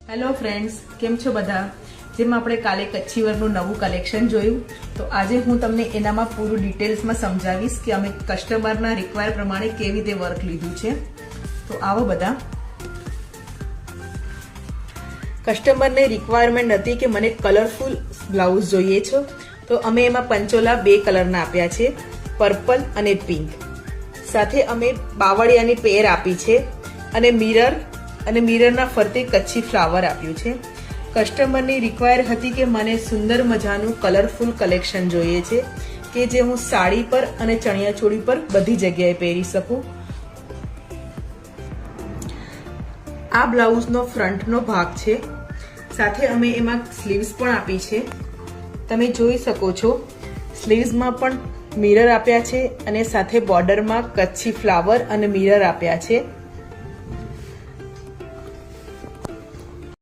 Hello friends, કેમ છો બધા? જેમ આપણે કાલે કચ્છી વર્કનું નવું કલેક્શન જોયું, તો આજે હું તમને એનામાં પૂરું ડિટેલ્સમાં સમજાવીશ કે અમે કસ્ટમરના રિક્વાયર પ્રમાણે કેવી રીતે વર્ક લીધું છે. તો આવો બધા. કસ્ટમરને રિક્વાયરમેન્ટ હતી કે મને કલરફુલ બ્લાઉઝ જોઈએ છે, તો અમે એમાં પંચોલા 2 કલરના આપ્યા છે, પર્પલ અને પિંક. સાથે અમે બાવળિયાની પેર આપી છે અને મિરરના ફરતે કચ્છી ફ્લાવર આપ્યું છે. કસ્ટમરની રિક્વાયર હતી કે મને સુંદર મજાનું કલરફુલ કલેક્શન જોઈએ છે કે જે હું સાડી પર અને ચણિયાચોળી પર બધી જગ્યાએ પહેરી શકું. આ બ્લાઉઝનો ફ્રન્ટનો ભાગ છે. સાથે અમે એમાં સ્લીવ્સ પણ આપી છે. તમે જોઈ શકો છો, સ્લીવ્સમાં પણ મિરર આપ્યા છે અને સાથે બોર્ડરમાં કચ્છી ફ્લાવર અને મિરર આપ્યા છે.